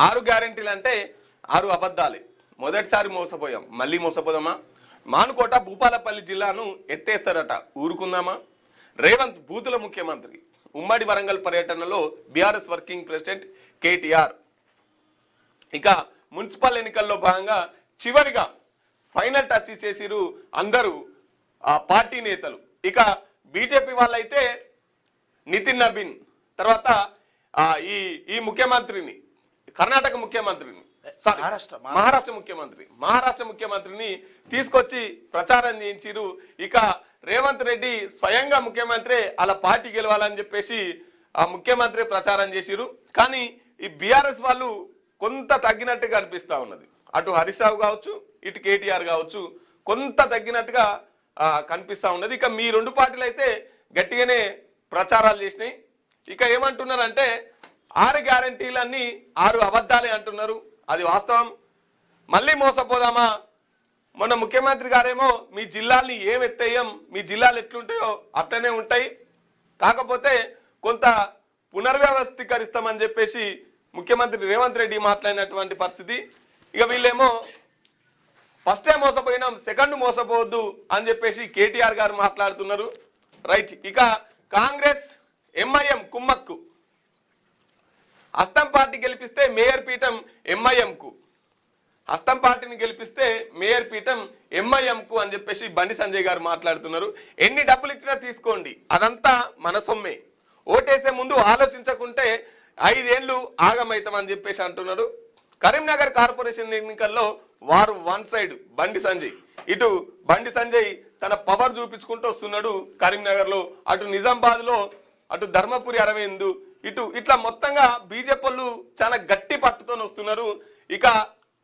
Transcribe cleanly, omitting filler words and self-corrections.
6 గ్యారెంటీలు అంటే 6 అబద్ధాలే. మొదటిసారి మోసపోయాం, మళ్ళీ మోసపోదామా? మానుకోట భూపాలపల్లి జిల్లాను ఎత్తేస్తారట, ఊరుకుందామా? రేవంత్ బూతుల ముఖ్యమంత్రి. ఉమ్మడి వరంగల్ పర్యటనలో బీఆర్ఎస్ వర్కింగ్ ప్రెసిడెంట్ కేటీఆర్. ఇక మున్సిపల్ ఎన్నికల్లో భాగంగా చివరిగా ఫైనల్ టచ్ చేసిరు అందరూ పార్టీ నేతలు. ఇక బీజేపీ వాళ్ళైతే నితిన్ నబీన్ తర్వాత ఈ ముఖ్యమంత్రిని, కర్ణాటక ముఖ్యమంత్రిని, మహారాష్ట్ర ముఖ్యమంత్రిని తీసుకొచ్చి ప్రచారం చేయించిరు. ఇక రేవంత్ రెడ్డి స్వయంగా ముఖ్యమంత్రి అలా పార్టీ గెలవాలని చెప్పేసి ఆ ముఖ్యమంత్రి ప్రచారం చేసిరు. కానీ ఈ బీఆర్ఎస్ వాళ్ళు కొంత తగ్గినట్టుగా అనిపిస్తా ఉన్నది. అటు హరీష్ రావు కావచ్చు, ఇటు కేటీఆర్ కావచ్చు, కొంత తగ్గినట్టుగా కనిపిస్తా ఉన్నది. ఇక మీ 2 పార్టీలు అయితే గట్టిగానే ప్రచారాలు చేసినాయి. ఇక ఏమంటున్నారంటే 6 గ్యారెంటీలన్నీ 6 అబద్ధాలే అంటున్నారు. అది వాస్తవం. మళ్ళీ మోసపోదామా? మొన్న ముఖ్యమంత్రి గారేమో మీ జిల్లాల్ని ఏం ఎత్తేయం, మీ జిల్లాలు ఎట్లుంటాయో అట్లనే ఉంటాయి, కాకపోతే కొంత పునర్వ్యవస్థీకరిస్తామని చెప్పేసి ముఖ్యమంత్రి రేవంత్ రెడ్డి మాట్లాడినటువంటి పరిస్థితి. ఇక వీళ్ళేమో ఫస్ట్ టైం మోసపోయినాం, సెకండ్ మోసపోవద్దు అని చెప్పేసి కేటీఆర్ గారు మాట్లాడుతున్నారు. రైట్. ఇక కాంగ్రెస్ ఎంఐఎం కుమ్మక్కు. హస్తం పార్టీ గెలిపిస్తే మేయర్ పీఠం ఎంఐఎంకు, హస్తం పార్టీని గెలిపిస్తే మేయర్ పీఠం ఎంఐఎంకు అని చెప్పేసి బండి సంజయ్ గారు మాట్లాడుతున్నారు. ఎన్ని డబ్బులు ఇచ్చినా తీసుకోండి, అదంతా మన సొమ్మే, ఓటేసే ముందు ఆలోచించకుంటే 5 ఏళ్ళు ఆగమవుతామని చెప్పేసి అంటున్నారు. కరీంనగర్ కార్పొరేషన్ ఎన్నికల్లో వారు వన్ సైడ్ బండి సంజయ్, ఇటు బండి సంజయ్ తన పవర్ చూపించుకుంటూ వస్తున్నాడు కరీంనగర్ లో, అటు నిజామాబాద్ లో, అటు ధర్మపురి అరవింద్, ఇట్లా మొత్తంగా బీజేపీ వాళ్ళు చాలా గట్టి పట్టుతో వస్తున్నారు. ఇక